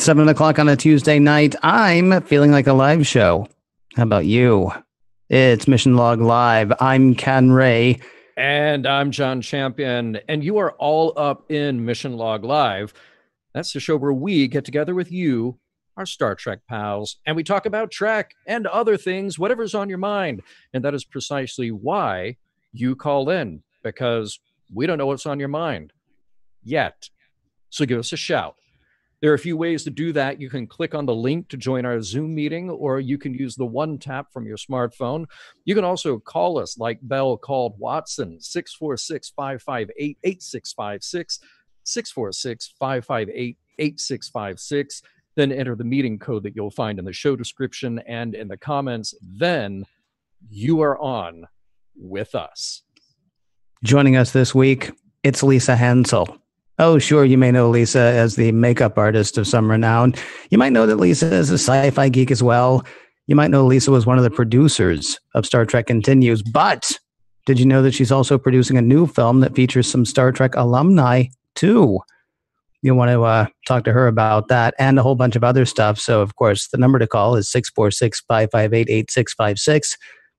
7 o'clock on a Tuesday night. I'm feeling like a live show. How about you? It's Mission Log Live. I'm Ken Ray. And I'm John Champion. And you are all up in Mission Log Live. That's the show where we get together with you, our Star Trek pals, and we talk about Trek and other things, whatever's on your mind. And that is precisely why you call in, because we don't know what's on your mind yet. So give us a shout. There are a few ways to do that. You can click on the link to join our Zoom meeting, or you can use the one tap from your smartphone. You can also call us like Bell called Watson, 646-558-8656, 646-558-8656. Then enter the meeting code that you'll find in the show description and in the comments. Then you are on with us. Joining us this week, it's Lisa Hansell. Oh, sure, you may know Lisa as the makeup artist of some renown. You might know that Lisa is a sci-fi geek as well. You might know Lisa was one of the producers of Star Trek Continues. But did you know that she's also producing a new film that features some Star Trek alumni, too? You'll want to talk to her about that and a whole bunch of other stuff. So, of course, the number to call is 646-558-8656,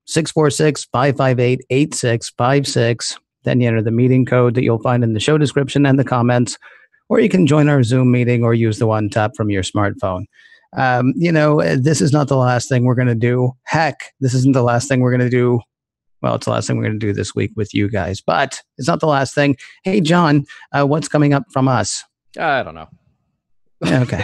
646-558-8656. Then you enter the meeting code that you'll find in the show description and the comments, or you can join our Zoom meeting or use the one tap from your smartphone. This is not the last thing we're going to do. Heck, this isn't the last thing we're going to do. Well, it's the last thing we're going to do this week with you guys, but it's not the last thing. Hey, John, what's coming up from us? I don't know. Okay.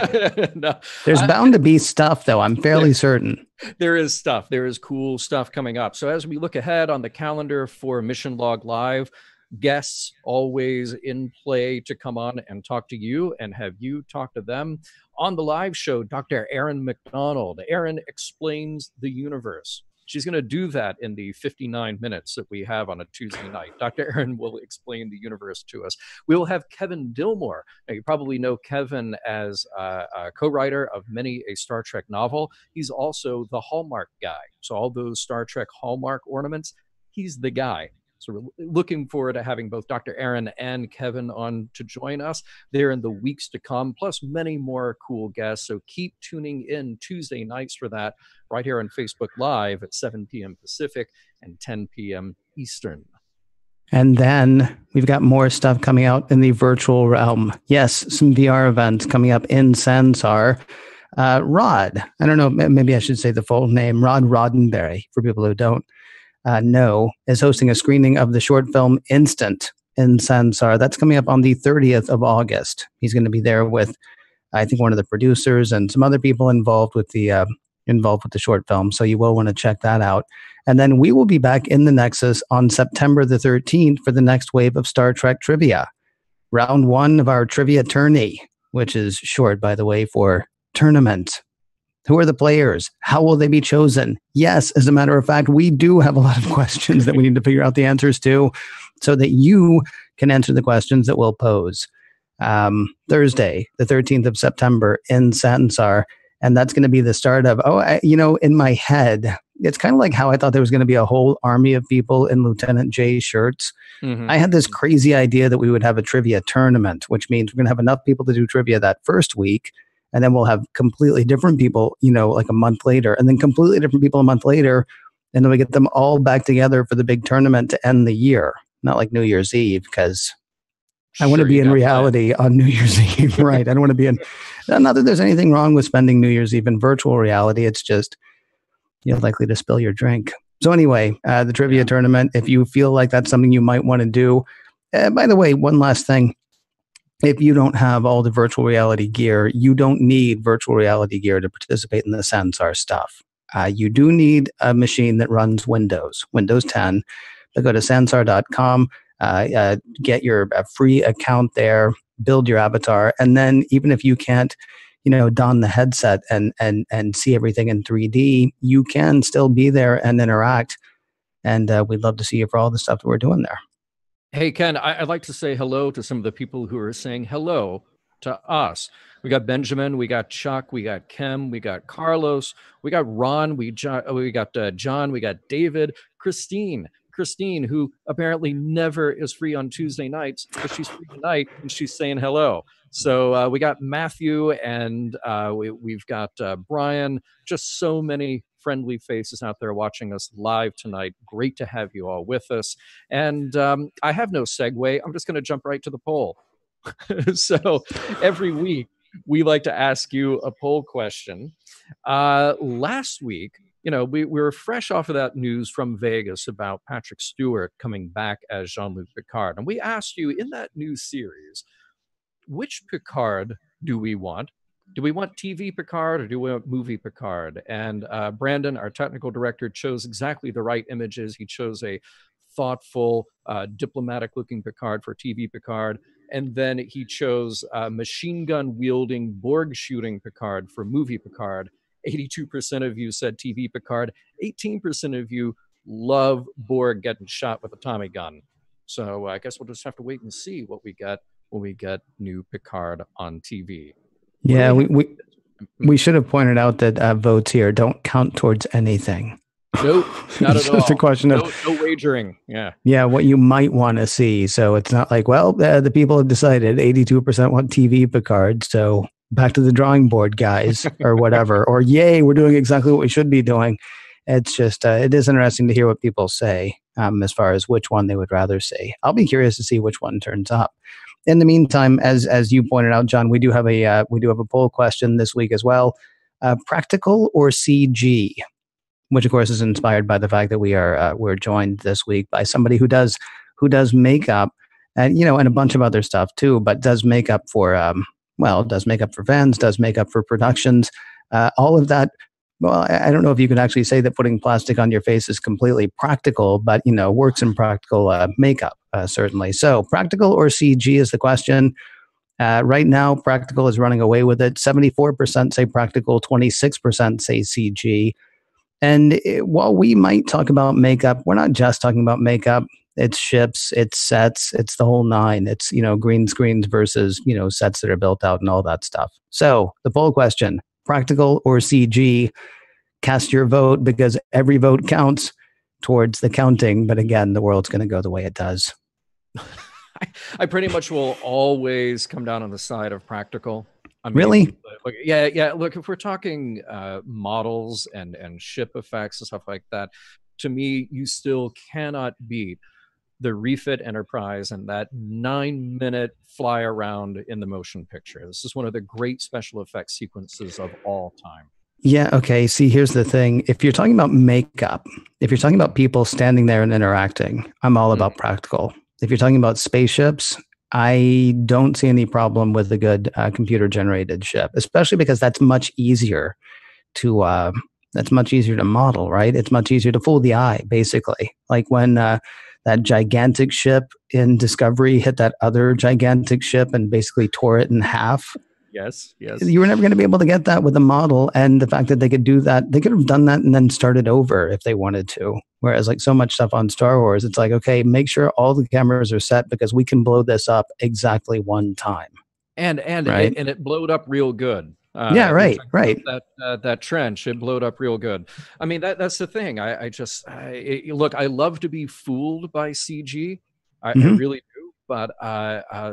No, There's bound to be stuff, though. I'm fairly certain. There is stuff. There is cool stuff coming up. So as we look ahead on the calendar for Mission Log Live, guests always in play to come on and talk to you and have you talk to them. On the live show, Dr. Erin McDonald. Erin explains the universe. She's going to do that in the 59 minutes that we have on a Tuesday night. Dr. Erin will explain the universe to us. We will have Kevin Dillmore. Now, you probably know Kevin as a co-writer of many a Star Trek novel. He's also the Hallmark guy. So all those Star Trek Hallmark ornaments, he's the guy. So we're looking forward to having both Dr. Erin and Kevin on to join us there in the weeks to come, plus many more cool guests. So keep tuning in Tuesday nights for that right here on Facebook Live at 7 p.m. Pacific and 10 p.m. Eastern. And then we've got more stuff coming out in the virtual realm. Yes, some VR events coming up in Sansar. Rod, I don't know, maybe I should say the full name, Rod Roddenberry, for people who don't know, is hosting a screening of the short film Instant in Sansar. That's coming up on the 30th of August. He's going to be there with, I think, one of the producers and some other people involved with the short film. So you will want to check that out. And then we will be back in the Nexus on September the 13th for the next wave of Star Trek trivia. Round one of our trivia tourney, which is short, by the way, for tournament. Who are the players? How will they be chosen? Yes, as a matter of fact, we do have a lot of questions that we need to figure out the answers to so that you can answer the questions that we'll pose. Thursday, the 13th of September in Sansar. And that's going to be the start of, in my head, it's kind of like how I thought there was going to be a whole army of people in Lieutenant Jay's shirts. Mm-hmm. I had this crazy idea that we would have a trivia tournament, which means we're going to have enough people to do trivia that first week. And then we'll have completely different people, like a month later, and then completely different people a month later. And then we get them all back together for the big tournament to end the year. Not like New Year's Eve, because I want to be in reality on New Year's Eve, right? I don't want to be in, not that there's anything wrong with spending New Year's Eve in virtual reality. It's just, you're likely to spill your drink. So anyway, the trivia tournament, if you feel like that's something you might want to do. By the way, one last thing. If you don't have all the virtual reality gear, you don't need virtual reality gear to participate in the Sansar stuff. You do need a machine that runs Windows 10. But go to sansar.com, get your free account there, build your avatar, and then even if you can't, don the headset and see everything in 3D, you can still be there and interact. And we'd love to see you for all the stuff that we're doing there. Hey, Ken, I'd like to say hello to some of the people who are saying hello to us. We got Benjamin, we got Chuck, we got Kim, we got Carlos, we got Ron, we got John, we got David, Christine, who apparently never is free on Tuesday nights, but she's free tonight and she's saying hello. So we got Matthew and we've got Brian, just so many friendly faces out there watching us live tonight. Great to have you all with us. And I have no segue. I'm just going to jump right to the poll. So every week, we like to ask you a poll question. Last week, we were fresh off of that news from Vegas about Patrick Stewart coming back as Jean-Luc Picard. And we asked you in that new series, which Picard do we want? Do we want TV Picard or do we want movie Picard? And Brandon, our technical director, chose exactly the right images. He chose a thoughtful, diplomatic-looking Picard for TV Picard. And then he chose machine gun wielding, Borg shooting Picard for movie Picard. 82% of you said TV Picard. 18% of you love Borg getting shot with a Tommy gun. So I guess we'll just have to wait and see what we get when we get new Picard on TV. Yeah, we should have pointed out that votes here don't count towards anything. Nope, not at all. It's just a question of no wagering. Yeah, what you might want to see. So it's not like, well, the people have decided 82% want TV Picard, so back to the drawing board, guys, or whatever. Or yay, we're doing exactly what we should be doing. It's just, it is interesting to hear what people say as far as which one they would rather see. I'll be curious to see which one turns up. In the meantime, as you pointed out, John, we do have a poll question this week as well. Practical or CG? Which of course is inspired by the fact that we're joined this week by somebody who does makeup and and a bunch of other stuff too, but does makeup for does makeup for fans, does makeup for productions, all of that. Well, I don't know if you could actually say that putting plastic on your face is completely practical, but works in practical makeup certainly. So practical or CG is the question. Right now, practical is running away with it. 74% say practical, 26% say CG. And while we might talk about makeup, we're not just talking about makeup. It's ships, it's sets, it's the whole nine. It's, green screens versus, sets that are built out and all that stuff. So the poll question, practical or CG? Cast your vote because every vote counts towards the counting. But again, the world's going to go the way it does. I pretty much will always come down on the side of practical. I mean, really? Yeah. Look, if we're talking models and ship effects and stuff like that, to me, you still cannot beat the refit Enterprise and that 9-minute fly around in the motion picture. This is one of the great special effects sequences of all time. Yeah. Okay. See, here's the thing. If you're talking about makeup, if you're talking about people standing there and interacting, I'm all about practical. If you're talking about spaceships, I don't see any problem with a good computer-generated ship, especially because that's much easier to model, right? It's much easier to fool the eye, basically. Like when that gigantic ship in Discovery hit that other gigantic ship and basically tore it in half. Yes. You were never going to be able to get that with a model, and the fact that they could do that, they could have done that and then started over if they wanted to. Whereas like so much stuff on Star Wars, it's like, okay, make sure all the cameras are set because we can blow this up exactly one time. And right? it blowed up real good. Yeah, right. That trench, it blowed up real good. I mean, that's the thing. Look, I love to be fooled by CG. I really do. But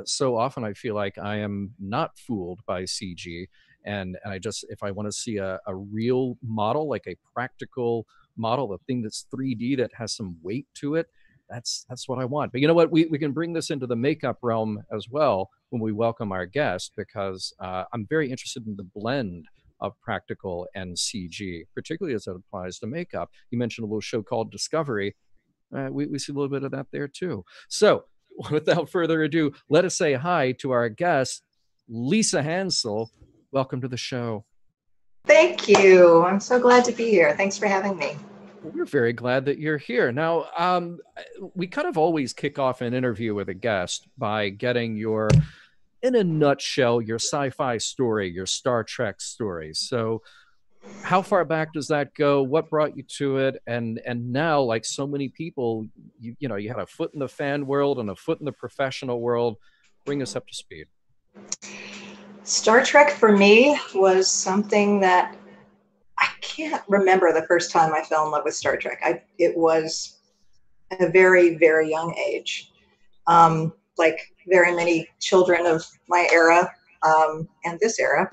so often I feel like I am not fooled by CG. And I just, if I want to see a real model, like a practical model, a thing that's 3D that has some weight to it, that's what I want. But you know what? We can bring this into the makeup realm as well when we welcome our guest, because I'm very interested in the blend of practical and CG, particularly as it applies to makeup. You mentioned a little show called Discovery. We see a little bit of that there too. So without further ado, let us say hi to our guest, Lisa Hansell. Welcome to the show. Thank you. I'm so glad to be here. Thanks for having me. We're very glad that you're here. Now, we kind of always kick off an interview with a guest by getting in a nutshell, your sci-fi story, your Star Trek story. So how far back does that go? What brought you to it? And now, like so many people, you had a foot in the fan world and a foot in the professional world. Bring us up to speed. Star Trek for me was something that I can't remember the first time I fell in love with Star Trek. It was at a very, very young age. Like very many children of my era, and this era.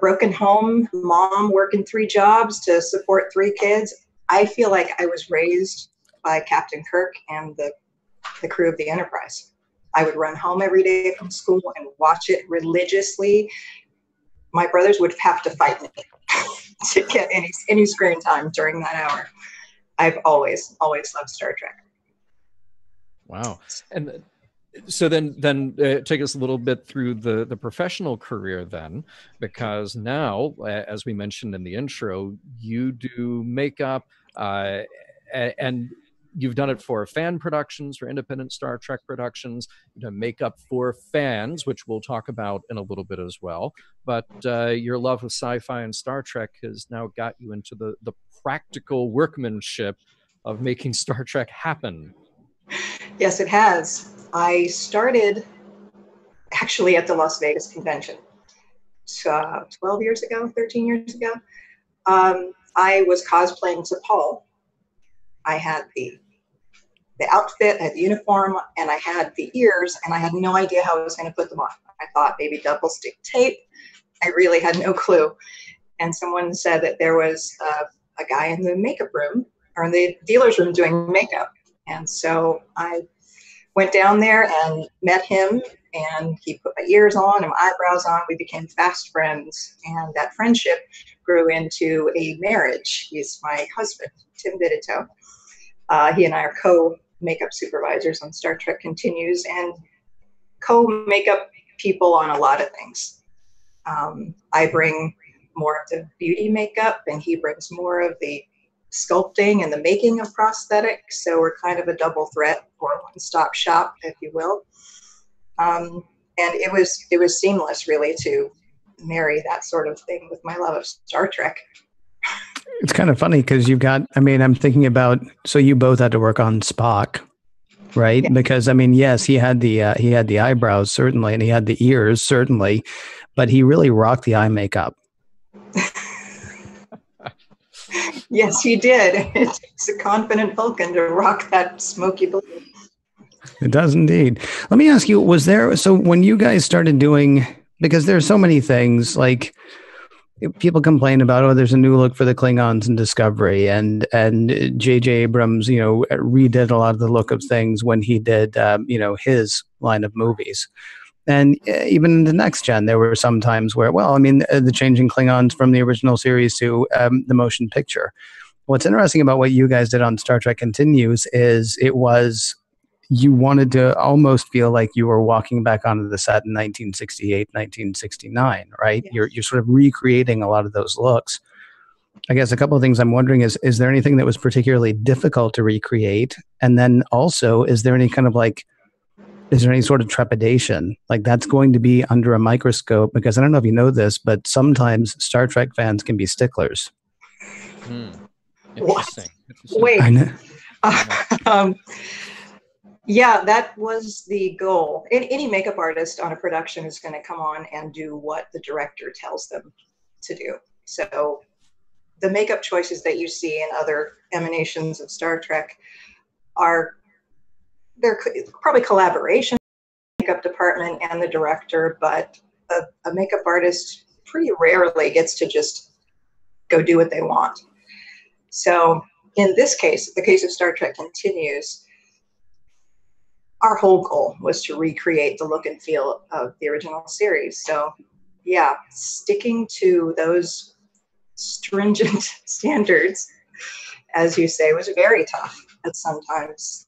Broken home, mom working 3 jobs to support 3 kids. I feel like I was raised by Captain Kirk and the crew of the Enterprise. I would run home every day from school and watch it religiously. My brothers would have to fight me to get any screen time during that hour. I've always loved Star Trek. Wow. And so then take us a little bit through the professional career then, because now, as we mentioned in the intro, you do makeup, and you've done it for fan productions, for independent Star Trek productions. You've done makeup for fans, which we'll talk about in a little bit as well. But your love of sci-fi and Star Trek has now got you into the practical workmanship of making Star Trek happen. Yes, it has. I started actually at the Las Vegas convention 12 years ago, 13 years ago. I was cosplaying T'Pol. I had the outfit, I had the uniform, and I had the ears, and I had no idea how I was going to put them on. I thought maybe double stick tape. I really had no clue. And someone said that there was a guy in the makeup room, or in the dealer's room, doing makeup. And so I went down there and met him, and he put my ears on and my eyebrows on. We became fast friends, and that friendship grew into a marriage. He's my husband, Tim Biddito. He and I are co-makeup supervisors on Star Trek Continues, and co-makeup people on a lot of things. I bring more of the beauty makeup, and he brings more of the sculpting and the making of prosthetics. So we're kind of a double threat, or one-stop shop, if you will. And it was seamless, really, to marry that sort of thing with my love of Star Trek. It's kind of funny because you've got, I'm thinking about, so you both had to work on Spock, right? Yeah. Because, yes, he had the eyebrows, certainly, and he had the ears, certainly, but he really rocked the eye makeup. Yes, he did. It takes a confident Vulcan to rock that smoky blue. It does indeed. Let me ask you, so when you guys started doing, because there's so many things, like people complain about, there's a new look for the Klingons in Discovery, and J.J. Abrams, redid a lot of the look of things when he did, his line of movies. And even in the next gen, there were some times where, the changing Klingons from the original series to the motion picture. What's interesting about what you guys did on Star Trek Continues is you wanted to almost feel like you were walking back onto the set in 1968, 1969, right? Yes. You're sort of recreating a lot of those looks. I guess a couple of things I'm wondering is there anything that was particularly difficult to recreate? And then also, is there any sort of trepidation? Like, that's going to be under a microscope, because I don't know if you know this, but sometimes Star Trek fans can be sticklers. Interesting. Wait. Yeah, that was the goal. Any makeup artist on a production is going to come on and do what the director tells them to do. So the makeup choices that you see in other emanations of Star Trek they're probably collaboration, makeup department and the director, but a makeup artist pretty rarely gets to just go do what they want. So in this case, the case of Star Trek Continues, our whole goal was to recreate the look and feel of the original series. So yeah, sticking to those stringent standards, as you say, was very tough at sometimes.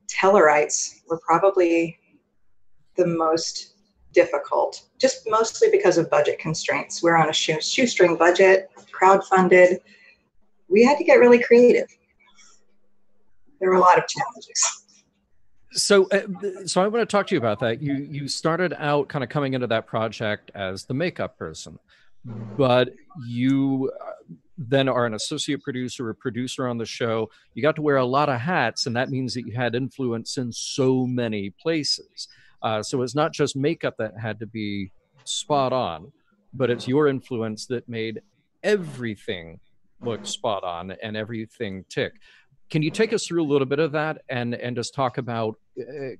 Tellarites were probably the most difficult, just mostly because of budget constraints. We're on a shoestring budget, crowdfunded. We had to get really creative. There were a lot of challenges. So I want to talk to you about that. You started out kind of coming into that project as the makeup person, but you then are an associate producer, a producer on the show. You got to wear a lot of hats, and that means that you had influence in so many places. So it's not just makeup that had to be spot on, but it's your influence that made everything look spot on and everything tick. Can you take us through a little bit of that and just talk about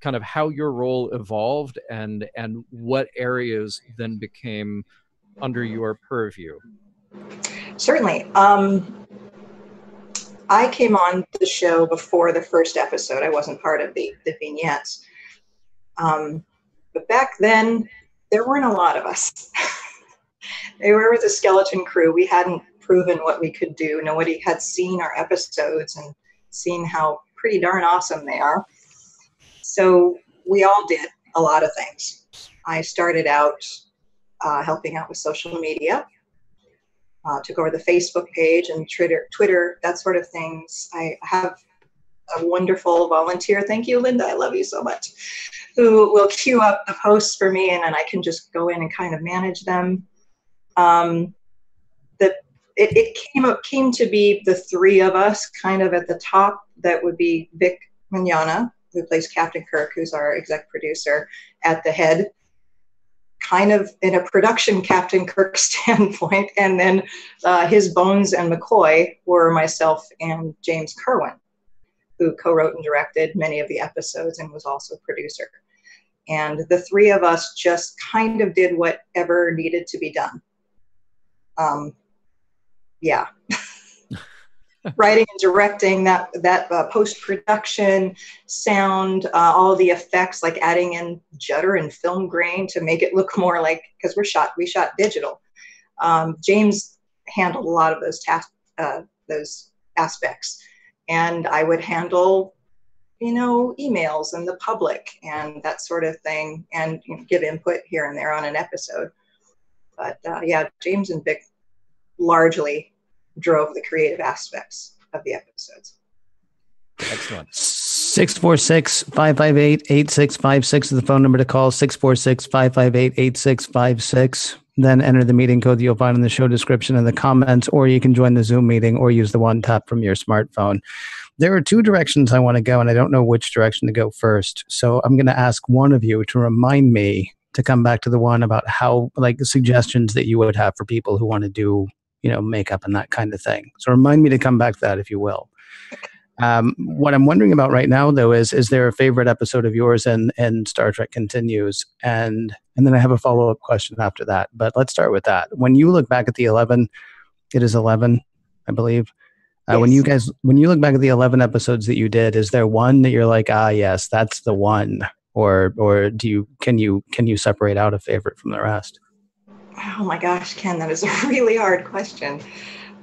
kind of how your role evolved and what areas then became under your purview. Certainly. I came on the show before the first episode. I wasn't part of the vignettes. But back then, there weren't a lot of us. They were the skeleton crew. We hadn't proven what we could do. Nobody had seen our episodes and seen how pretty darn awesome they are. So we all did a lot of things. I started out helping out with social media. Took over the Facebook page and Twitter, that sort of things. I have a wonderful volunteer, thank you, Linda, I love you so much, who will queue up the posts for me, and then I can just go in and kind of manage them. It came to be the three of us kind of at the top. That would be Vic Mignogna, who plays Captain Kirk, who's our exec producer, at the head, kind of in a production Captain Kirk standpoint. And then his Bones and McCoy were myself and James Kerwin, who co-wrote and directed many of the episodes and was also producer. And the three of us just kind of did whatever needed to be done. Yeah. Writing and directing, that post-production, sound, all the effects, like adding in judder and film grain to make it look more like, because we shot digital. James handled a lot of those aspects, and I would handle, emails and the public and that sort of thing, and give input here and there on an episode. But yeah, James and Vic largely drove the creative aspects of the episodes. Excellent. 646-558-8656 is the phone number to call. 646-558-8656. Then enter the meeting code that you'll find in the show description and the comments, or you can join the Zoom meeting or use the one tap from your smartphone. There are two directions I want to go, and I don't know which direction to go first. So I'm going to ask one of you to remind me to come back to the one about how, like, suggestions that you would have for people who want to do makeup and that kind of thing. So remind me to come back to that, if you will. What I'm wondering about right now, though, is there a favorite episode of yours in Star Trek Continues? And then I have a follow-up question after that. But let's start with that. When you look back at the 11, it is 11, I believe. Yes. When you look back at the 11 episodes that you did, is there one that you're like, yes, that's the one? Or can you separate out a favorite from the rest? Oh my gosh, Ken, that is a really hard question.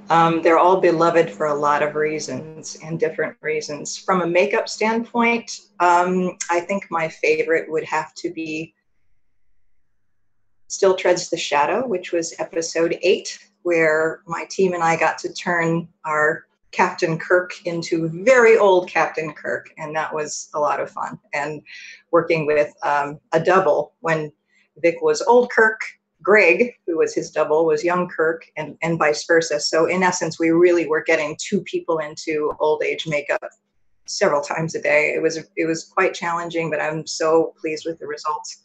They're all beloved for a lot of reasons and different reasons. From a makeup standpoint, I think my favorite would have to be Still Treads the Shadow, which was episode 8, where my team and I got to turn our Captain Kirk into very old Captain Kirk, and that was a lot of fun. And working with a double when Vic was old Kirk, Greg, who was his double, was young Kirk, and vice versa. So in essence, we really were getting two people into old age makeup several times a day. It was quite challenging, but I'm so pleased with the results.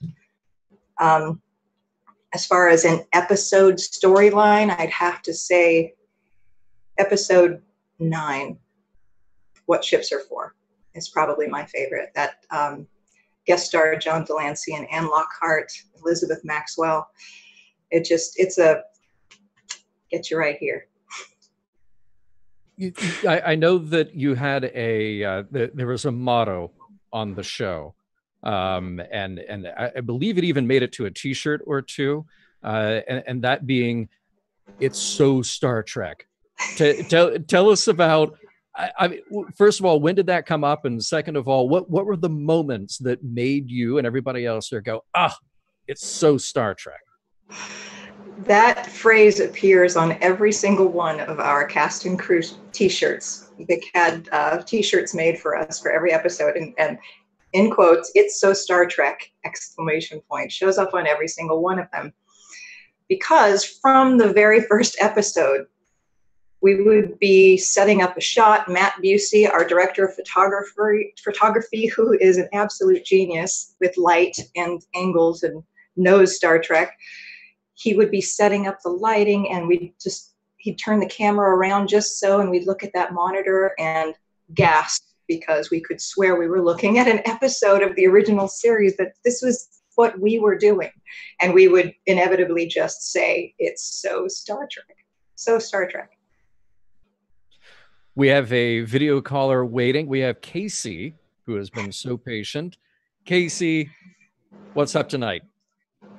As far as an episode storyline, I'd have to say episode 9, What Ships Are For, is probably my favorite. That guest star John Delancey and Anne Lockhart, Elizabeth Maxwell. It's a get you right here. I know that you had there was a motto on the show, and I believe it even made it to a T-shirt or two, and that being, "It's so Star Trek." Tell us about. I mean, first of all, when did that come up, and second of all, what were the moments that made you and everybody else there go, it's so Star Trek? That phrase appears on every single one of our cast and crew T-shirts. Vic had T-shirts made for us for every episode, and in quotes, "It's so Star Trek!" ! Shows up on every single one of them. Because from the very first episode, we would be setting up a shot. Matt Busey, our director of photography, who is an absolute genius with light and angles and knows Star Trek, he would be setting up the lighting, and he'd turn the camera around just so, and we'd look at that monitor and gasp because we could swear we were looking at an episode of the original series, that this was what we were doing. And we would inevitably just say, it's so Star Trek. So Star Trek. We have a video caller waiting. We have Casey, who has been so patient. Casey, what's up tonight?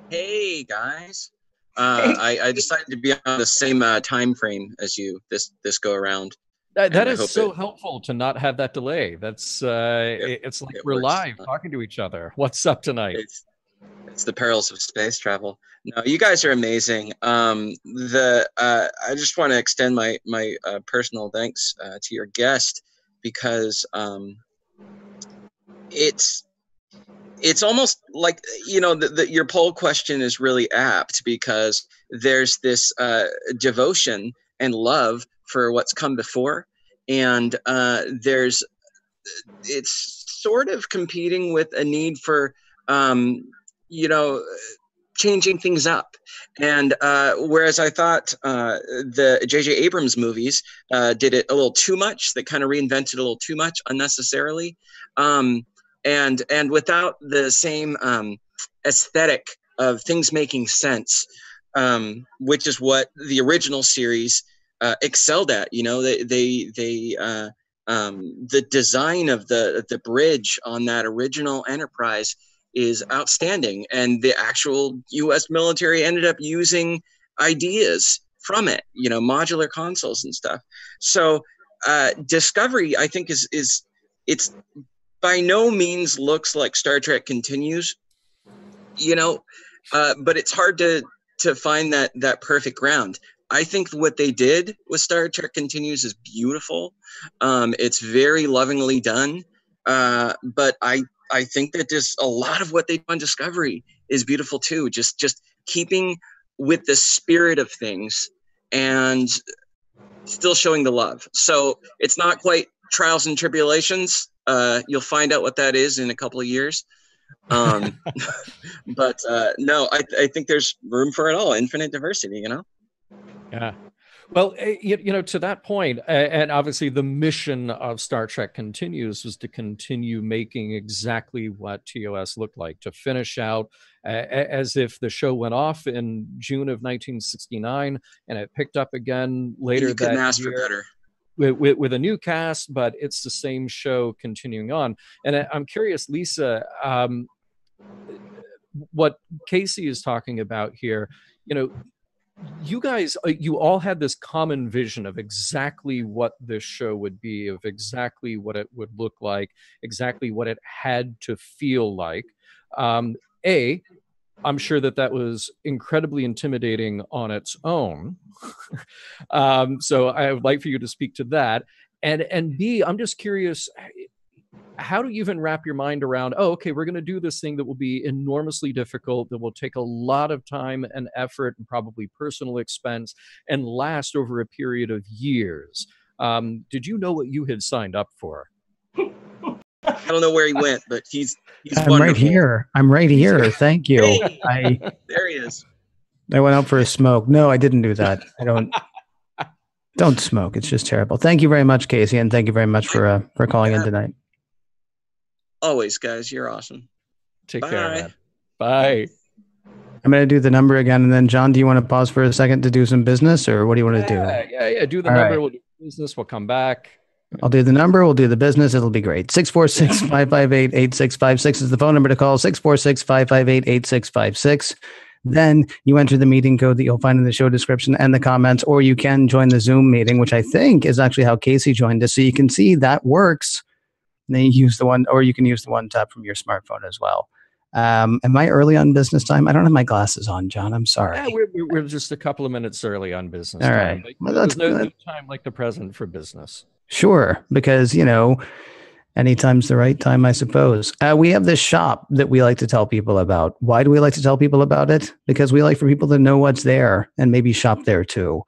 Hey, guys. I decided to be on the same time frame as you this go around. That is so helpful to not have that delay. That's it's like we're live talking to each other. What's up tonight? It's the perils of space travel. No, you guys are amazing. I just want to extend my personal thanks to your guest, because it's almost like, your poll question is really apt, because there's this devotion and love for what's come before, and it's sort of competing with a need for changing things up. And whereas I thought the J.J. Abrams movies did it a little too much, they kind of reinvented a little too much unnecessarily, and without the same aesthetic of things making sense, which is what the original series excelled at. The design of the bridge on that original Enterprise is outstanding, and the actual U.S. military ended up using ideas from it, modular consoles and stuff. So Discovery, I think, is it's by no means looks like Star Trek Continues, but it's hard to find that perfect ground. I think what they did with Star Trek Continues is beautiful. It's very lovingly done, but I think that just a lot of what they do on Discovery is beautiful too. Just keeping with the spirit of things and still showing the love. So it's not quite Trials and Tribulations. You'll find out what that is in a couple of years. But no, I think there's room for it all. Infinite diversity, Yeah. Well, to that point, and obviously the mission of Star Trek Continues was to continue making exactly what TOS looked like, to finish out as if the show went off in June of 1969, and it picked up again later that year. You couldn't ask for better. With a new cast, but it's the same show continuing on. And I'm curious, Lisa, what Casey is talking about here, you guys, you all had this common vision of exactly what this show would be, of exactly what it would look like, exactly what it had to feel like. I'm sure that was incredibly intimidating on its own. So I would like for you to speak to that. And B, I'm just curious, how do you even wrap your mind around, okay, we're going to do this thing that will be enormously difficult, that will take a lot of time and effort and probably personal expense and last over a period of years. Did you know what you had signed up for? I don't know where he went, but he's I'm wonderful. right here. I'm right here. Thank you. Hey, there he is. I went out for a smoke. No, I didn't do that. I don't smoke. It's just terrible. Thank you very much, Casey, and thank you very much for calling in tonight. Always, guys. You're awesome. Take care, man. Bye. I'm going to do the number again, and then John, do you want to pause for a second to do some business, or what do you want to do? Yeah. Do the number. Right. We'll do business. We'll come back. I'll do the number. We'll do the business. It'll be great. 646-558-8656 is the phone number to call. 646-558-8656. Then you enter the meeting code that you'll find in the show description and the comments, or you can join the Zoom meeting, which I think is actually how Casey joined us. So you can see that works. And then you use the one, or you can use the one tap from your smartphone as well. Am I early on business time? I don't have my glasses on, John. I'm sorry. Yeah, we're just a couple of minutes early on business All time. right. Well, there's no time like the present for business. Sure, because, anytime's the right time, I suppose. We have this shop that we like to tell people about. Why do we like to tell people about it? Because we like for people to know what's there and maybe shop there too.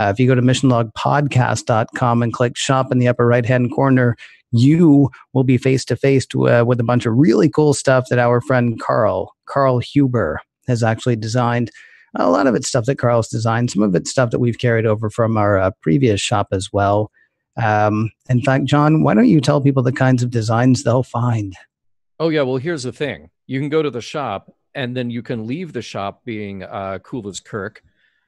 If you go to missionlogpodcast.com and click shop in the upper right-hand corner, you will be face-to-face with a bunch of really cool stuff that our friend Carl Huber has actually designed. A lot of it's stuff that Carl's designed. Some of it's stuff that we've carried over from our previous shop as well. In fact, John, why don't you tell people the kinds of designs they'll find? Oh, yeah. Well, here's the thing. You can go to the shop and then you can leave the shop being cool as Kirk.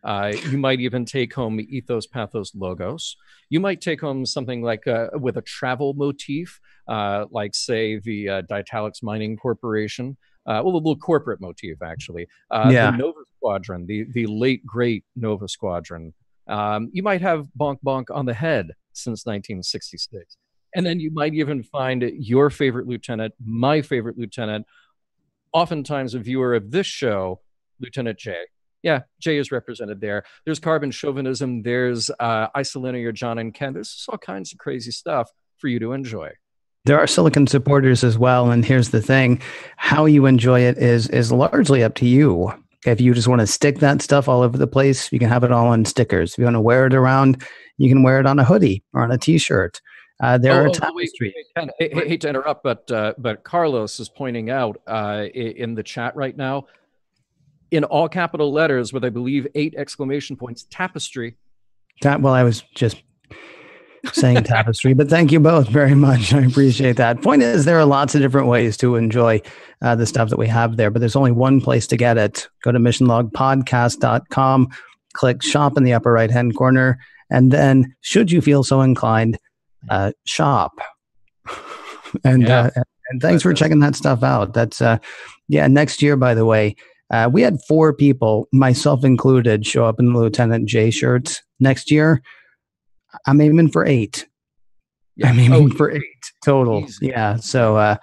You might even take home Ethos Pathos logos. You might take home something like with a travel motif, like, say, the Ditalics Mining Corporation. Well, a little corporate motif, actually. The Nova Squadron, the late, great Nova Squadron. You might have Bonk Bonk on the head since 1966. And then you might even find your favorite lieutenant, my favorite lieutenant, oftentimes a viewer of this show, Lieutenant J. Yeah, Jay is represented there. There's carbon chauvinism. There's isolinear John and Ken. There's all kinds of crazy stuff for you to enjoy. There are Silicon supporters as well. And here's the thing. How you enjoy it is largely up to you. If you just want to stick that stuff all over the place, you can have it all on stickers. If you want to wear it around, you can wear it on a hoodie or on a T-shirt. There are tapestries. Ken, I hate to interrupt, but Carlos is pointing out in the chat right now, in all capital letters with, I believe, 8 exclamation points, tapestry. Well, I was just saying tapestry, but thank you both very much. I appreciate that. Point is, there are lots of different ways to enjoy the stuff that we have there, but there's only one place to get it. Go to missionlogpodcast.com, click shop in the upper right-hand corner, and then, should you feel so inclined, shop. And thanks for checking that stuff out. That's, next year, by the way, we had 4 people, myself included, show up in the Lieutenant J shirts. Next year, I'm aiming for 8. Yeah. I'm aiming for 8 total. Easy. Yeah. So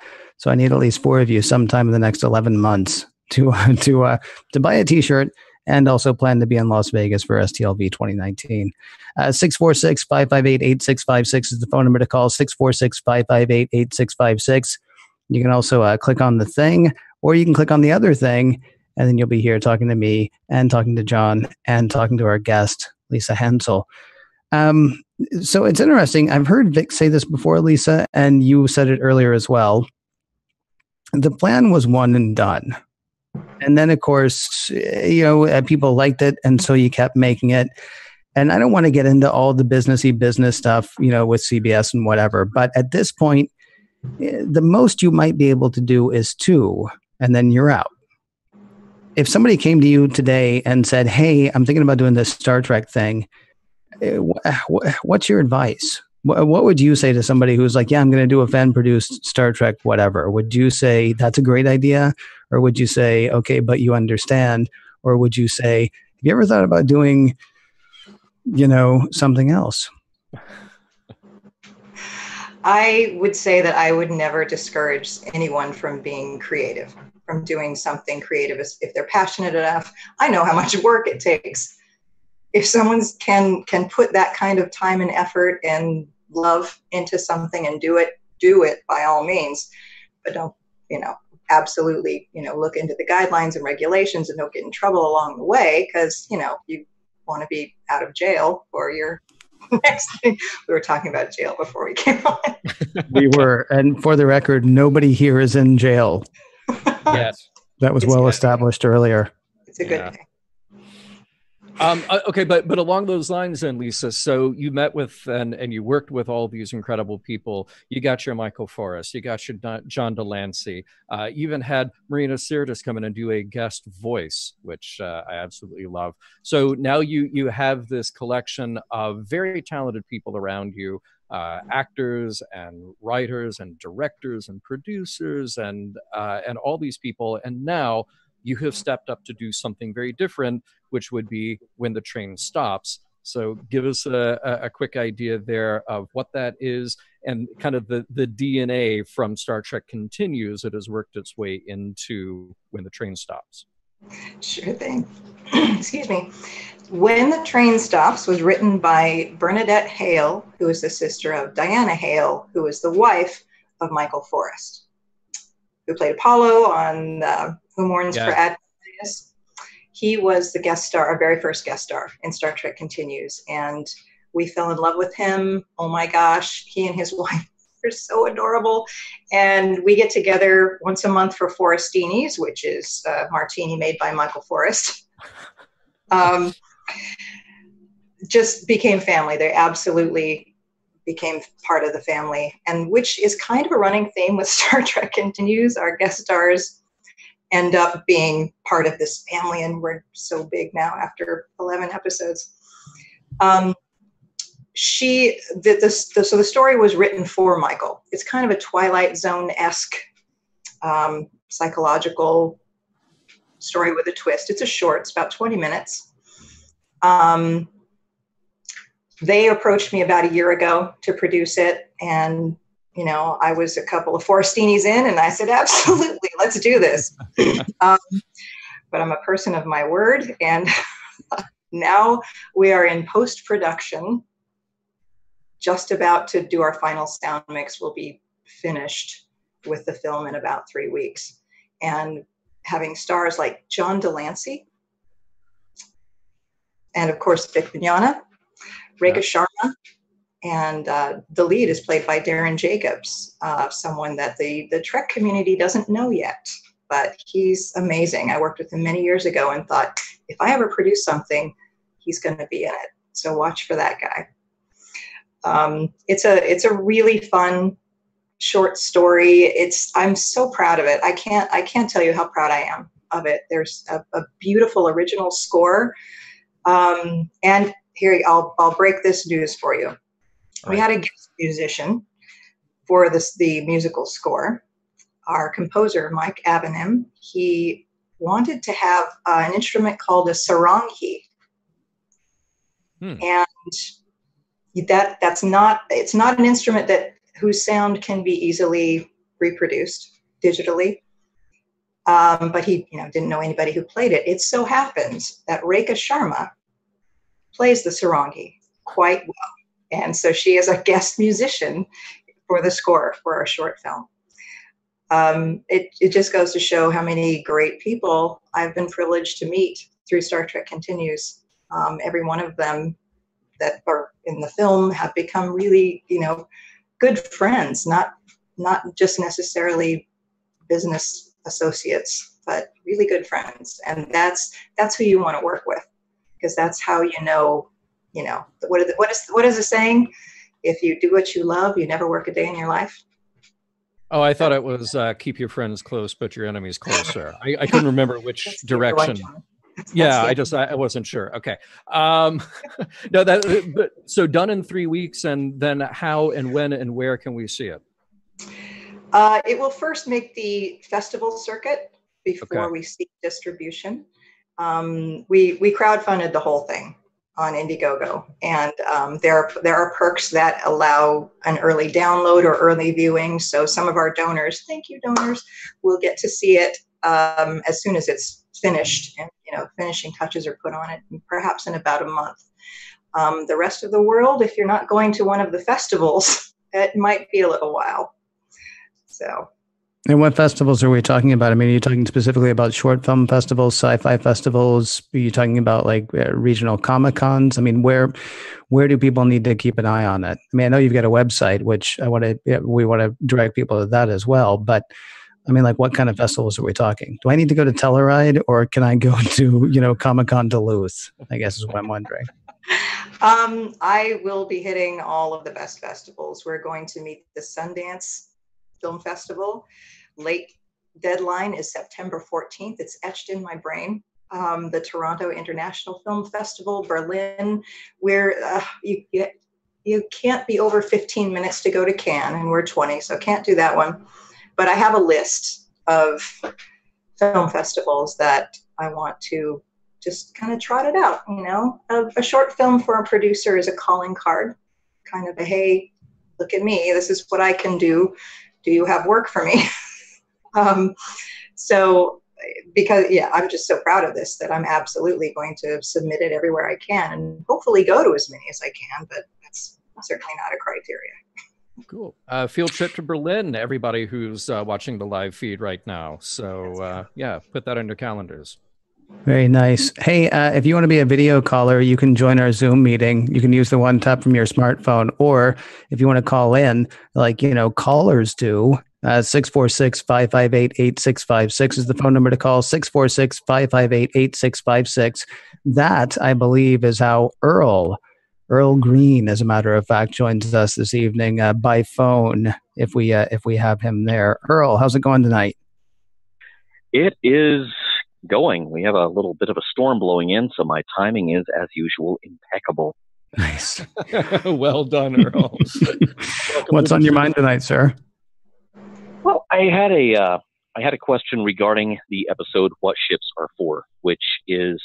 I need at least 4 of you sometime in the next 11 months to buy a T-shirt and also plan to be in Las Vegas for STLV 2019. 646-558-8656 is the phone number to call. 646-558-8656. You can also click on the thing, or you can click on the other thing, and then you'll be here talking to me and talking to John and talking to our guest, Lisa Hansell. So it's interesting. I've heard Vic say this before, Lisa, and you said it earlier as well. The plan was one and done. And then, of course, people liked it, and so you kept making it. And I don't want to get into all the business stuff, with CBS and whatever. But at this point, the most you might be able to do is 2, and then you're out. If somebody came to you today and said, hey, I'm thinking about doing this Star Trek thing, what's your advice? What would you say to somebody who's like, yeah, I'm going to do a fan-produced Star Trek whatever? Would you say that's a great idea? Or would you say, okay, but you understand? Or would you say, have you ever thought about doing, something else? I would say that I would never discourage anyone from being creative, from doing something creative if they're passionate enough. I know how much work it takes. If someone can put that kind of time and effort and love into something and do it by all means. But don't, absolutely, look into the guidelines and regulations and don't get in trouble along the way, because, you want to be out of jail for your next thing. We were talking about jail before we came on. We were. And for the record, nobody here is in jail. Yes. That was well established earlier. It's a good thing. Okay, but along those lines then, Lisa, so you met with and you worked with all these incredible people. You got your Michael Forrest, you got your John Delancey, you even had Marina Sirtis come in and do a guest voice, which I absolutely love. So now you have this collection of very talented people around you, actors and writers and directors and producers and all these people, and now you have stepped up to do something very different, which would be When the Train Stops. So give us a quick idea there of what that is and kind of the DNA from Star Trek Continues that has worked its way into When the Train Stops. Sure thing. Excuse me. When the Train Stops was written by Bernadette Hale, who is the sister of Diana Hale, who is the wife of Michael Forrest, who played Apollo on Who Mourns for Admetus. He was the guest star, our very first guest star in Star Trek Continues. And we fell in love with him. Oh my gosh, he and his wife are so adorable. And we get together once a month for Forrestinis, which is a martini made by Michael Forrest. Just became family. They absolutely became part of the family, and which is kind of a running theme with Star Trek Continues. Our guest stars end up being part of this family, and we're so big now after 11 episodes. So the story was written for Michael. It's kind of a Twilight Zone-esque psychological story with a twist. It's a short, it's about 20 minutes. They approached me about a year ago to produce it, and I was a couple of Forestinis in, and I said, absolutely, let's do this. But I'm a person of my word, and now we are in post-production, just about to do our final sound mix. We'll be finished with the film in about 3 weeks. And having stars like John Delancey, and of course, Vic Mignogna, Rekha Sharma, and the lead is played by Darren Jacobs, someone that the Trek community doesn't know yet, but he's amazing. I worked with him many years ago and thought, if I ever produce something, he's going to be in it. So watch for that guy. It's a really fun short story. I'm so proud of it. I can't tell you how proud I am of it. There's a beautiful original score, and here, I'll break this news for you. Right. We had a guest musician for the musical score. Our composer, Mike Avanim, he wanted to have an instrument called a sarangi. And it's not an instrument whose sound can be easily reproduced digitally. But he didn't know anybody who played it. It so happens that Rekha Sharma plays the sarangi quite well. And so she is a guest musician for the score for our short film. It just goes to show how many great people I've been privileged to meet through Star Trek Continues. Every one of them that are in the film have become really, good friends, not just necessarily business associates, but really good friends. And that's who you want to work with. Because that's how what is the saying? If you do what you love, you never work a day in your life. Oh, I thought it was keep your friends close, but your enemies closer. I couldn't remember which direction. Yeah, I wasn't sure. Okay. So done in 3 weeks, and then how and when and where can we see it? It will first make the festival circuit before we seek distribution. We crowdfunded the whole thing on Indiegogo, and there are perks that allow an early download or early viewing. So some of our donors, thank you donors, will get to see it as soon as it's finished, and finishing touches are put on it, perhaps in about a month. The rest of the world, if you're not going to one of the festivals, it might be a little while. So. And what festivals are we talking about? I mean, are you talking specifically about short film festivals, sci-fi festivals? Are you talking about like regional Comic-Cons? I mean, where do people need to keep an eye on it? I mean, I know you've got a website, which we want to direct people to that as well. But I mean, like, what kind of festivals are we talking? Do I need to go to Telluride, or can I go to, Comic-Con Duluth? I guess is what I'm wondering. I will be hitting all of the best festivals. We're going to meet the Sundance Film Festival. Late deadline is September 14th. It's etched in my brain. The Toronto International Film Festival, Berlin, where you can't be over 15 minutes to go to Cannes, and we're 20, so can't do that one. But I have a list of film festivals that I want to just kind of trot it out. A short film for a producer is a calling card, kind of a, hey, look at me, this is what I can do. Do you have work for me? So because, I'm just so proud of this that I'm absolutely going to submit it everywhere I can, and hopefully go to as many as I can, but that's certainly not a criteria. Cool. Field trip to Berlin, everybody who's watching the live feed right now. So put that on your calendars. Very nice. Hey, if you want to be a video caller, you can join our Zoom meeting. You can use the one tap from your smartphone, or if you want to call in, like, callers do, 646-558-8656 is the phone number to call, 646-558-8656. That, I believe, is how Earl Earl Green, as a matter of fact, joins us this evening by phone if we have him there. Earl, how's it going tonight? It is going. We have a little bit of a storm blowing in, so my timing is, as usual, impeccable. Nice. Well done, Earl. What's on your mind tonight, sir? Well, I had a question regarding the episode "What Ships Are For," which is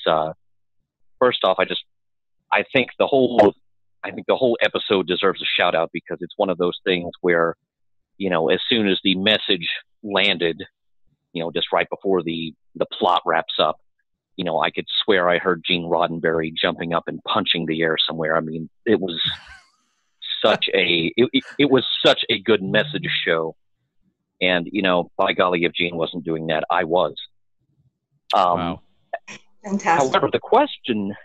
first off, I think the whole episode deserves a shout out because it's one of those things where, as soon as the message landed, just right before the plot wraps up, I could swear I heard Gene Roddenberry jumping up and punching the air somewhere. I mean, it was such it was such a good message show. And, by golly, if Gene wasn't doing that, I was. Wow. Fantastic. However, the question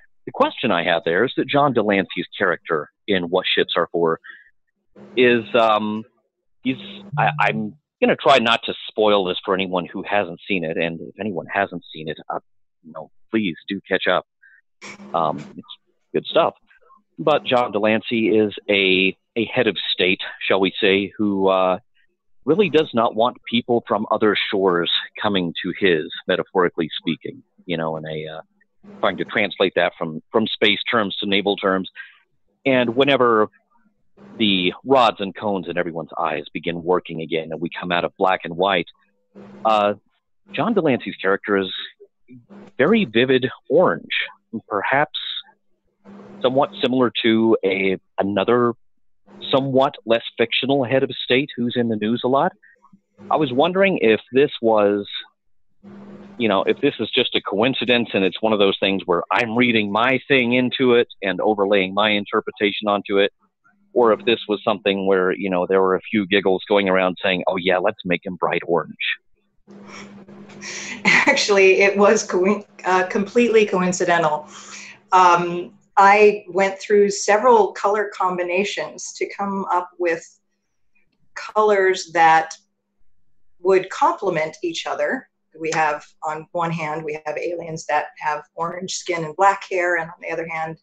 I have there is that John Delancey's character in What Ships Are For is, I'm going to try not to spoil this for anyone who hasn't seen it. And if anyone hasn't seen it, please do catch up. It's good stuff. But John Delancey is a head of state, shall we say, who really does not want people from other shores coming to his, metaphorically speaking, trying to translate that from space terms to naval terms. And whenever the rods and cones in everyone's eyes begin working again and we come out of black and white, John Delancey's character is very vivid orange, perhaps somewhat similar to another somewhat less fictional head of state who's in the news a lot. I was wondering if this was, if this is just a coincidence and it's one of those things where I'm reading my thing into it and overlaying my interpretation onto it, or if this was something where, there were a few giggles going around saying, oh yeah, let's make him bright orange. Actually, it was completely coincidental. I went through several color combinations to come up with colors that would complement each other. We have, on one hand, we have aliens that have orange skin and black hair, and on the other hand,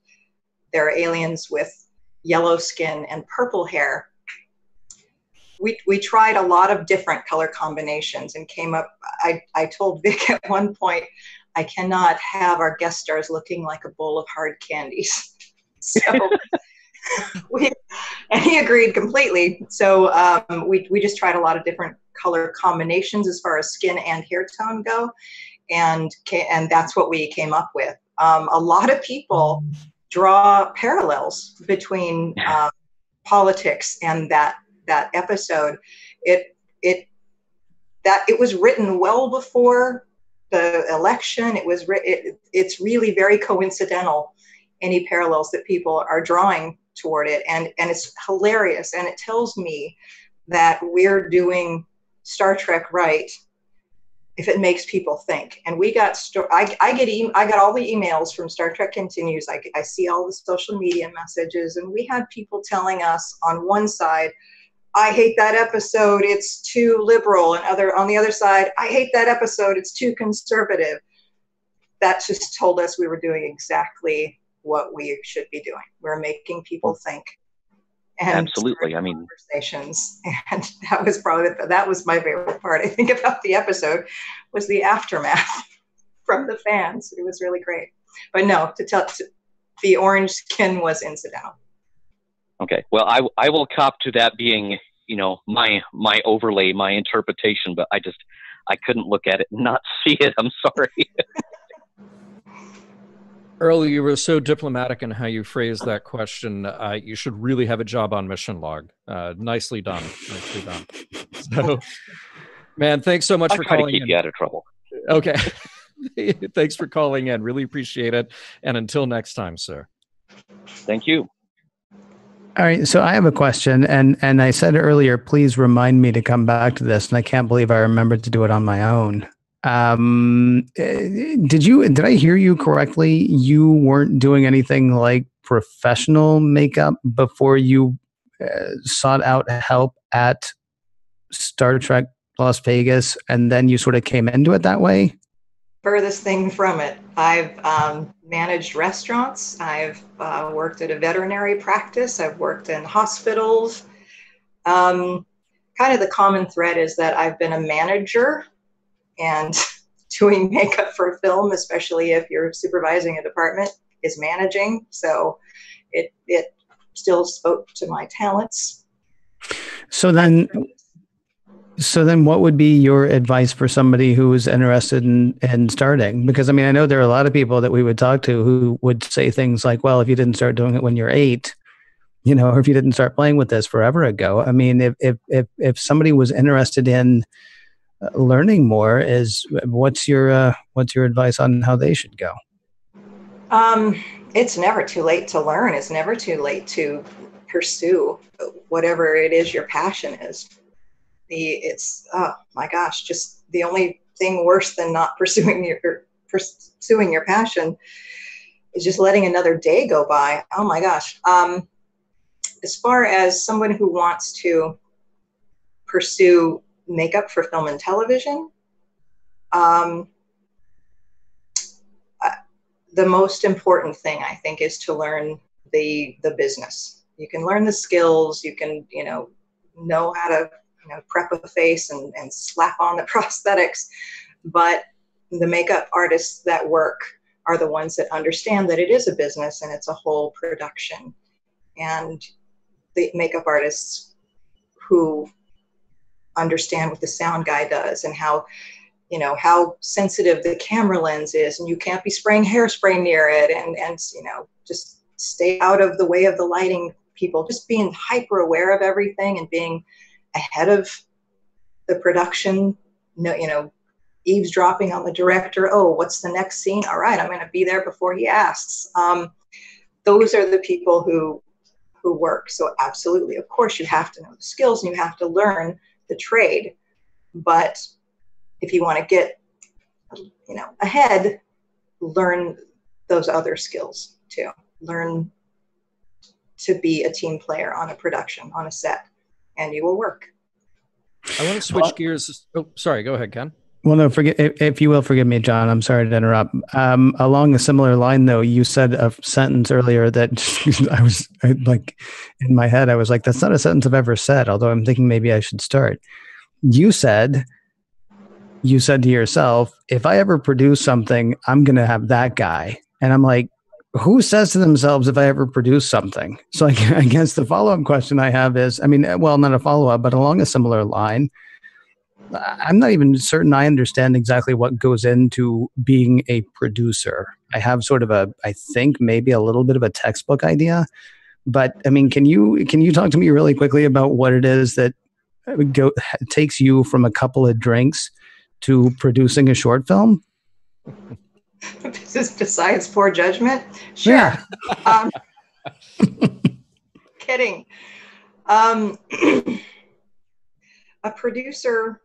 there are aliens with yellow skin and purple hair. We tried a lot of different color combinations and came up, I told Vic at one point, I cannot have our guest stars looking like a bowl of hard candies. So and he agreed completely. So we just tried a lot of different color combinations as far as skin and hair tone go. And that's what we came up with. A lot of people draw parallels between politics and that episode. It was written well before the election. It's really very coincidental, any parallels that people are drawing toward it, and it's hilarious, and it tells me that we're doing Star Trek right if it makes people think. And we got I got all the emails from Star Trek Continues. I see all the social media messages, and we had people telling us on one side, I hate that episode, it's too liberal, and on the other side, I hate that episode, it's too conservative. That just told us we were doing exactly what we should be doing. We're making people think. And absolutely. I mean, conversations. And that was my favorite part, I think, about the episode, was the aftermath from the fans. It was really great. But no, the orange skin was incidental. Okay. Well, I will cop to that being, my overlay, my interpretation, but I couldn't look at it and not see it. I'm sorry. Earl, you were so diplomatic in how you phrased that question. You should really have a job on Mission Log. Nicely done. Nicely done. So, man, thanks so much for calling in. I'll try to keep you out of trouble. Okay. Thanks for calling in. Really appreciate it. And until next time, sir. Thank you. All right, so I have a question, and I said earlier, please remind me to come back to this, and I can't believe I remembered to do it on my own. Did I hear you correctly? You weren't doing anything like professional makeup before you sought out help at Star Trek Las Vegas, and then you sort of came into it that way? furthest thing from it. I've managed restaurants. I've worked at a veterinary practice. I've worked in hospitals. Kind of the common thread is that I've been a manager, and doing makeup for film, especially if you're supervising a department, is managing. So it still spoke to my talents. So then what would be your advice for somebody who is interested in starting? Because I mean, I know there are a lot of people that we would talk to who would say things like, well, if you didn't start doing it when you're 8, or if you didn't start playing with this forever ago. I mean, if somebody was interested in learning more, what's your advice on how they should go? It's never too late to learn. It's never too late to pursue whatever it is your passion is. Oh my gosh, just the only thing worse than not pursuing your passion is just letting another day go by. Oh my gosh. As far as someone who wants to pursue makeup for film and television, the most important thing, I think, is to learn the business. You can learn the skills. You can, know how to prep a face and slap on the prosthetics. But the makeup artists that work are the ones that understand that it is a business and it's a whole production. And the makeup artists who understand what the sound guy does and how sensitive the camera lens is, and you can't be spraying hairspray near it, and just stay out of the way of the lighting people, just being hyper aware of everything and being ahead of the production, eavesdropping on the director. Oh, what's the next scene? All right, I'm going to be there before he asks. Those are the people who work. So absolutely, of course, you have to know the skills and you have to learn the trade. But if you want to get, ahead, learn those other skills too. Learn to be a team player on a production, on a set, and you will work. I want to switch gears. Oh, sorry. Go ahead, Ken. Well, no, if you will forgive me, John. I'm sorry to interrupt. Along a similar line, though, you said a sentence earlier that in my head, I was like, that's not a sentence I've ever said, although I'm thinking maybe I should start. You said to yourself, if I ever produce something, I'm going to have that guy. And I'm like, who says to themselves, if I ever produce something? So I guess the follow-up question I have is, not a follow-up, but along a similar line, I'm not even certain I understand exactly what goes into being a producer. I have sort of I think maybe a little bit of a textbook idea, but I mean, can you talk to me really quickly about what it is that takes you from a couple of drinks to producing a short film? Besides poor judgment? Sure. Yeah. Kidding. A producer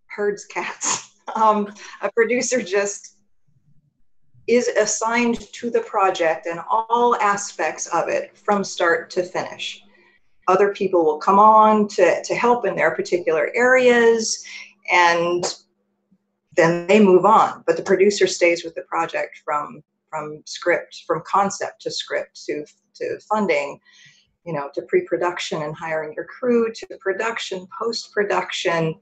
herds cats. A producer just is assigned to the project and all aspects of it from start to finish. Other people will come on to help in their particular areas, and then they move on. But the producer stays with the project from script, from concept to script, to funding, to pre-production and hiring your crew, to production, post-production,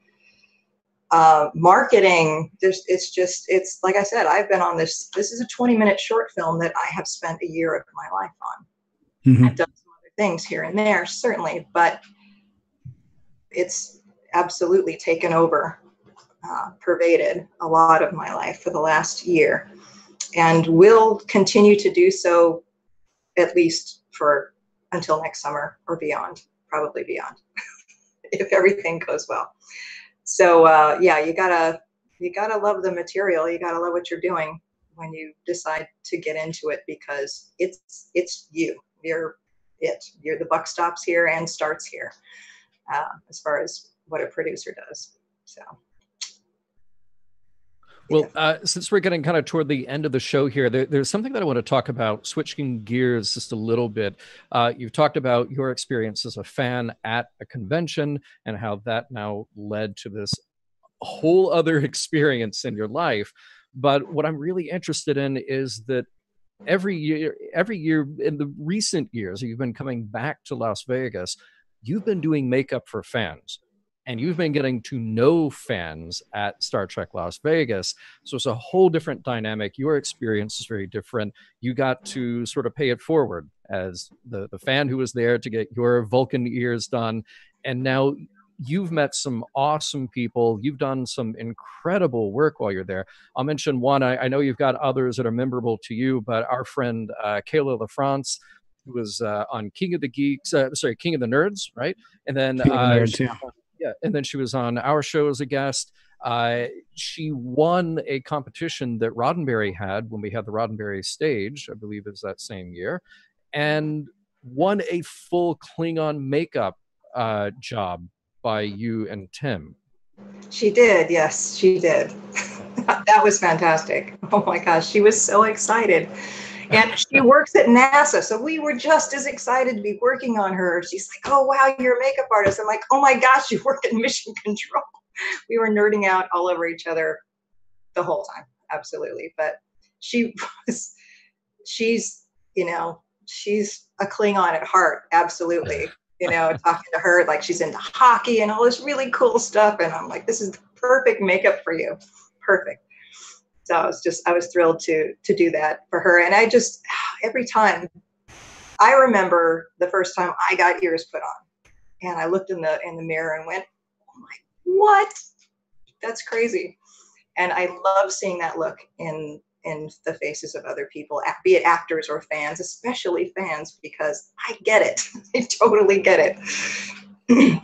marketing. It's like I said, I've been on this is a 20-minute short film that I have spent a year of my life on. Mm-hmm. I've done some other things here and there, certainly, but it's absolutely taken over, pervaded a lot of my life for the last year, and will continue to do so at least for until next summer or beyond, probably beyond, if everything goes well. So you gotta love the material. You gotta love what you're doing when you decide to get into it, because it's you. You're it. The buck stops here and starts here, as far as what a producer does. So. Well, since we're getting kind of toward the end of the show here, there's something that I want to talk about, switching gears just a little bit. You've talked about your experience as a fan at a convention and how that now led to this whole other experience in your life. But what I'm really interested in is that every year in the recent years, you've been coming back to Las Vegas, you've been doing makeup for fans. And you've been getting to know fans at Star Trek Las Vegas. So it's a whole different dynamic. Your experience is very different. You got to sort of pay it forward as the fan who was there to get your Vulcan ears done. And now you've met some awesome people. You've done some incredible work while you're there. I'll mention one. I know you've got others that are memorable to you, but our friend Kayla LaFrance, who was on King of the Nerds, right? And then King of the Nerds, yeah. Yeah, and then she was on our show as a guest. She won a competition that Roddenberry had when we had the Roddenberry stage, I believe it was that same year, and won a full Klingon makeup job by you and Tim. She did, yes, she did. That was fantastic. Oh my gosh, she was so excited. And she works at NASA, so we were just as excited to be working on her. She's like, oh, wow, you're a makeup artist. I'm like, oh my gosh, you work in mission control. We were nerding out all over each other the whole time, absolutely. But she's a Klingon at heart, absolutely. Talking to her like she's into hockey and all this really cool stuff. And I'm like, this is the perfect makeup for you. Perfect. So I was thrilled to do that for her. And I just, every time, I remember the first time I got ears put on, and I looked in the mirror and went, oh my, what? That's crazy. And I love seeing that look in the faces of other people, be it actors or fans, especially fans, because I get it. I totally get it.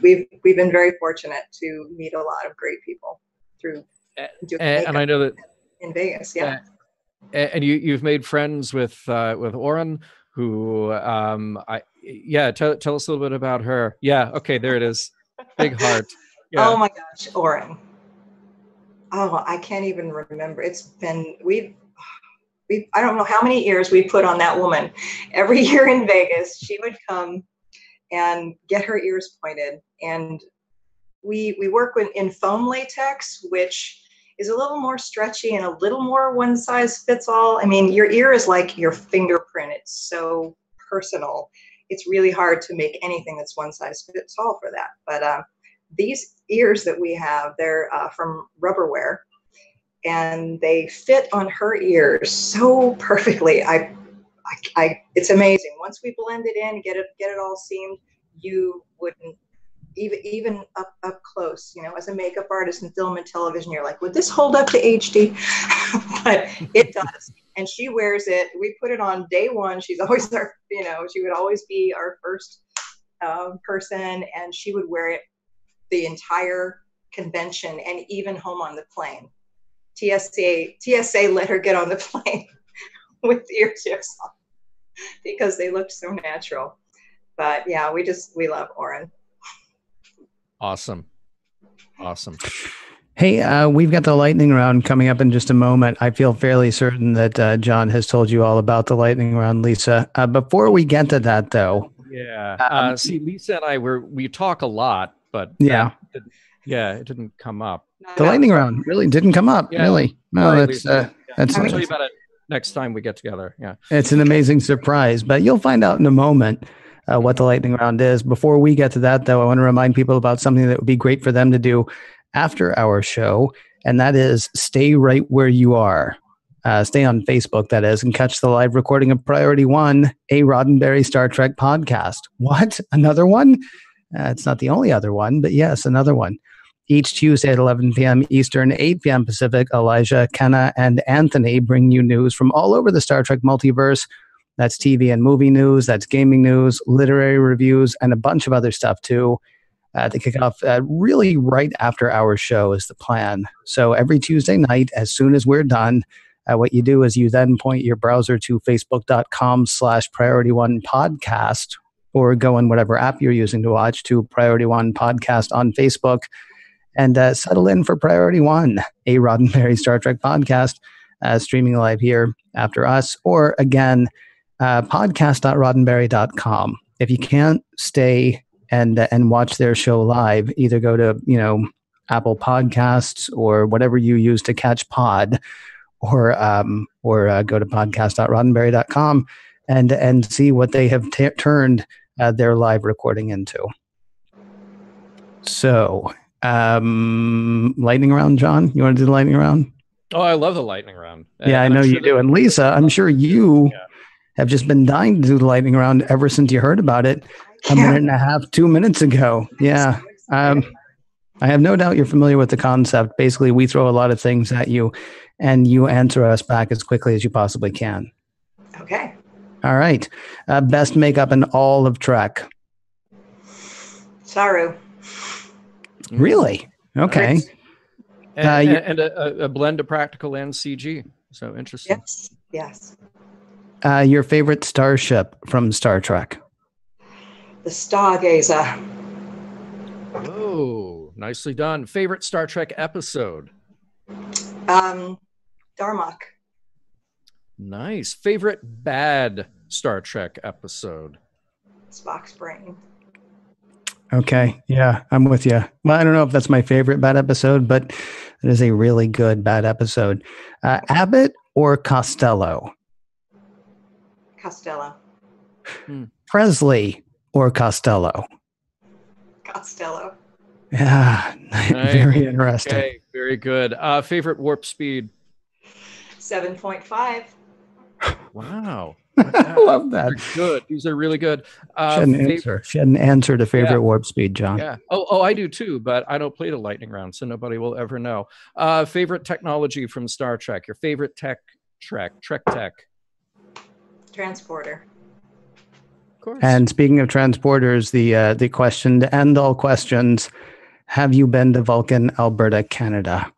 We've been very fortunate to meet a lot of great people through doing makeup. And I know that in Vegas, yeah. And you've made friends with Oren, who tell us a little bit about her. Yeah, okay, there it is. Big heart. Yeah. Oh my gosh, Oren. Oh, I can't even remember. It's been I don't know how many years we put on that woman. Every year in Vegas, she would come and get her ears pointed, and we work in foam latex, which is a little more stretchy and a little more one size fits all. I mean, your ear is like your fingerprint. It's so personal. It's really hard to make anything that's one size fits all for that. But these ears that we have, they're from Rubberware, and they fit on her ears so perfectly. It's amazing. Once we blend it in, get it all seamed, you wouldn't, even up close, as a makeup artist in film and television, you're like, would this hold up to HD? But it does. And she wears it. We put it on day one. She's always she would always be our first person, and she would wear it the entire convention and even home on the plane. TSA let her get on the plane with ear tips on because they looked so natural. But yeah, we love Oren. Awesome. Hey, we've got the lightning round coming up in just a moment. I feel fairly certain that John has told you all about the lightning round, Lisa. Before we get to that, though. Yeah. See, Lisa and I we talk a lot, but yeah, it didn't come up. The lightning round really didn't come up. Yeah. Really? No, that's. I'll tell you about it next time we get together. Yeah. It's an amazing surprise, but you'll find out in a moment what the lightning round is. Before we get to that, though, I want to remind people about something that would be great for them to do after our show, and that is stay right where you are. Stay on Facebook, that is, and catch the live recording of Priority One, a Roddenberry Star Trek podcast. What? Another one? It's not the only other one, but yes, another one. Each Tuesday at 11 p.m. Eastern, 8 p.m. Pacific, Elijah, Kenna, and Anthony bring you news from all over the Star Trek multiverse. That's TV and movie news, that's gaming news, literary reviews, and a bunch of other stuff too. To kick off really right after our show is the plan. So every Tuesday night, as soon as we're done, what you do is you then point your browser to facebook.com/Priority One Podcast, or go in whatever app you're using to watch to Priority One Podcast on Facebook, and settle in for Priority One, a Roddenberry Star Trek podcast, streaming live here after us, or again, podcast.roddenberry.com. If you can't stay and watch their show live, either go to Apple Podcasts or whatever you use to catch pod, or go to podcast.roddenberry.com and see what they have turned their live recording into. So, lightning round, John. You want to do the lightning round? Oh, I love the lightning round. Yeah, I know you do. And Lisa, I'm sure you have just been dying to do the lightning round ever since you heard about it a minute and a half, 2 minutes ago. Yeah. I have no doubt you're familiar with the concept. Basically, we throw a lot of things at you, and you answer us back as quickly as you possibly can. Okay. All right. Best makeup in all of Trek. Saru. Really? Okay. And a blend of practical and CG. So interesting. Yes. Your favorite starship from Star Trek? The Stargazer. Oh, nicely done. Favorite Star Trek episode? Darmok. Nice. Favorite bad Star Trek episode? Spock's brain. Okay. Yeah, I'm with you. Well, I don't know if that's my favorite bad episode, but it is a really good bad episode. Abbott or Costello? Costello. Presley or Costello? Costello. Yeah, very interesting. Okay, very good. Favorite warp speed? 7.5. Wow. I love that. Good. These are really good. She had an answer to favorite warp speed, John. Yeah. Oh, I do too, but I don't play the lightning round, so nobody will ever know. Favorite technology from Star Trek? Your favorite Trek tech? Transporter. Of course. And speaking of transporters, the question to end all questions: have you been to Vulcan, Alberta, Canada?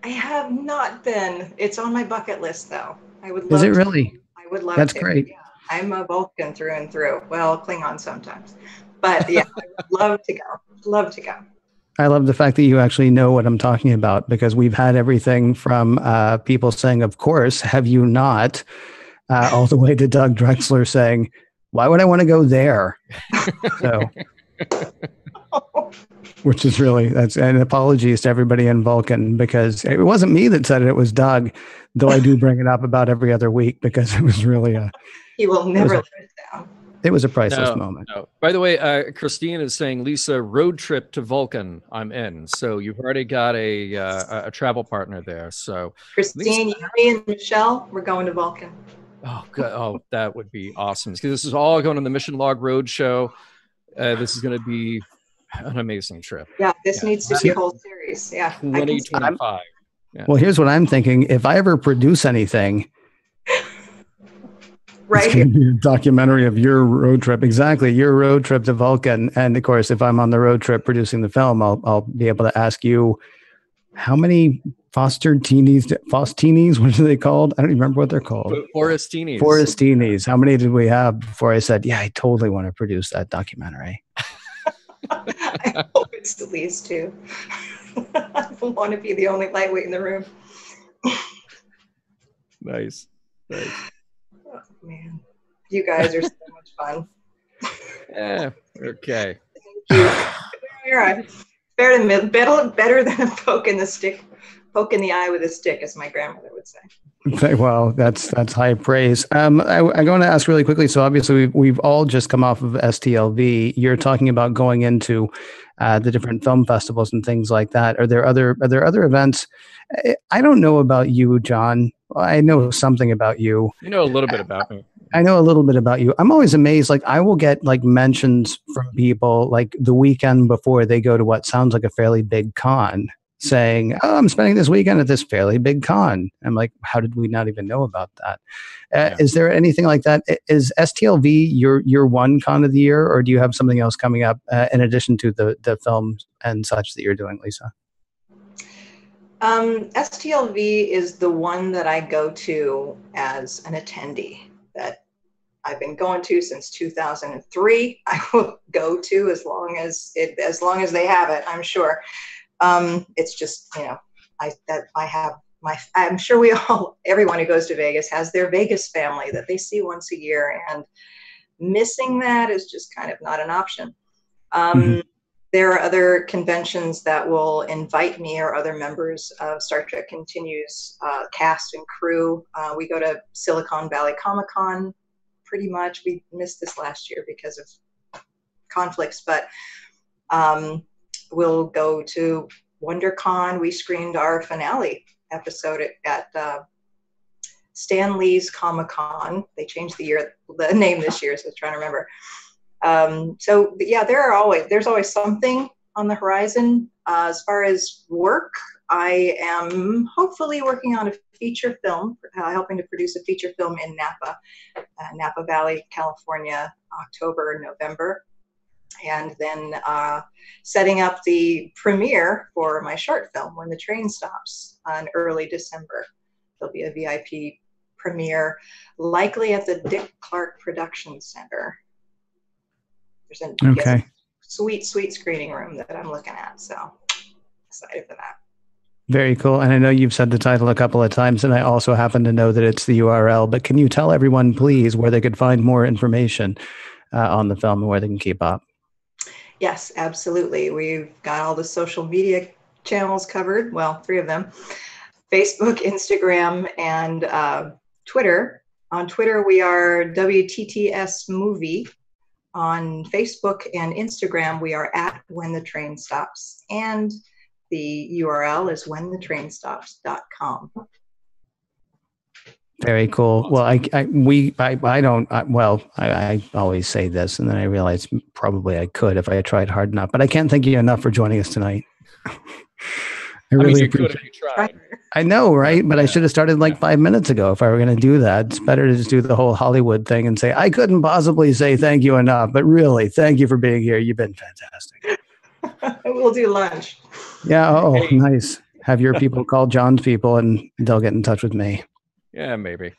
I have not been. It's on my bucket list, though. I would love. Is it to. really? I would love. That's to. great. Yeah, I'm a Vulcan through and through. Well, Klingon sometimes, but yeah, I would love to go. Love to go. I love the fact that you actually know what I'm talking about, because we've had everything from people saying, "Of course, have you not?" All the way to Doug Drexler saying, "Why would I want to go there?" So, which is really, and apologies to everybody in Vulcan, because it wasn't me that said it; it was Doug. Though I do bring it up about every other week because it was really he will never let it down. It was a priceless moment. No. By the way, Christine is saying, Lisa, road trip to Vulcan, I'm in. So you've already got a travel partner there. So Christine, Lisa, me and Michelle, we're going to Vulcan. Oh, good. Oh, that would be awesome. Because this is all going on the Mission Log Road Show. This is going to be an amazing trip. Yeah, this needs to be a whole series. Yeah. 2025. Yeah. Well, here's what I'm thinking. If I ever produce anything, right, it's going to be a documentary of your road trip. Exactly, your road trip to Vulcan. And of course, if I'm on the road trip producing the film, I'll be able to ask you, how many Fosteenies, what are they called? I don't even remember what they're called. Forestinis. How many did we have before I said, yeah, I totally want to produce that documentary? I hope it's at least 2. I don't want to be the only lightweight in the room. Nice. Oh, man. You guys are so much fun. Yeah. Okay. Thank you. Better than a poke in the eye with a stick, as my grandmother would say. Well, that's high praise. I'm going to ask really quickly. So obviously we've all just come off of STLV. You're talking about going into the different film festivals and things like that. Are there other events? I don't know about you, John. I know something about you. You know a little bit about me. I know a little bit about you. I'm always amazed. Like, I will get like mentions from people like the weekend before they go to what sounds like a fairly big con, saying, "Oh, I'm spending this weekend at this fairly big con." I'm like, how did we not even know about that? Is there anything like that? Is STLV your one con of the year, or do you have something else coming up in addition to the films and such that you're doing, Lisa? STLV is the one that I go to as an attendee, that I've been going to since 2003. I will go to as long as they have it, I'm sure. It's just, I'm sure everyone who goes to Vegas has their Vegas family that they see once a year, and missing that is just kind of not an option. there are other conventions that will invite me or other members of Star Trek Continues cast and crew. We go to Silicon Valley Comic-Con pretty much. We missed this last year because of conflicts, but we'll go to WonderCon. We screened our finale episode at Stan Lee's Comic-Con. They changed the name this year, so I was trying to remember. So yeah, there's always something on the horizon. As far as work, I am hopefully working on a feature film, helping to produce a feature film in Napa Valley, California, October, November. And then setting up the premiere for my short film, When the Train Stops, in early December. There'll be a VIP premiere, likely at the Dick Clark Production Center. There's a sweet screening room that I'm looking at, so excited for that. Very cool. And I know you've said the title a couple of times, and I also happen to know that it's the URL, but can you tell everyone, please, where they could find more information on the film and where they can keep up? Yes, absolutely. We've got all the social media channels covered. Well, 3 of them: Facebook, Instagram, and Twitter. On Twitter, we are WTTS Movie. On Facebook and Instagram, we are at When the Train Stops, and the URL is whenthetrainstops.com. Very cool. Well, I always say this, and then I realize probably I could if I tried hard enough, but I can't thank you enough for joining us tonight. I really appreciate it. You tried. I know, right? But I should have started like 5 minutes ago if I were going to do that. It's better to just do the whole Hollywood thing and say, I couldn't possibly say thank you enough, but really, thank you for being here. You've been fantastic. We'll do lunch. Yeah. Oh, nice. Have your people call John's people and they'll get in touch with me. Yeah, maybe.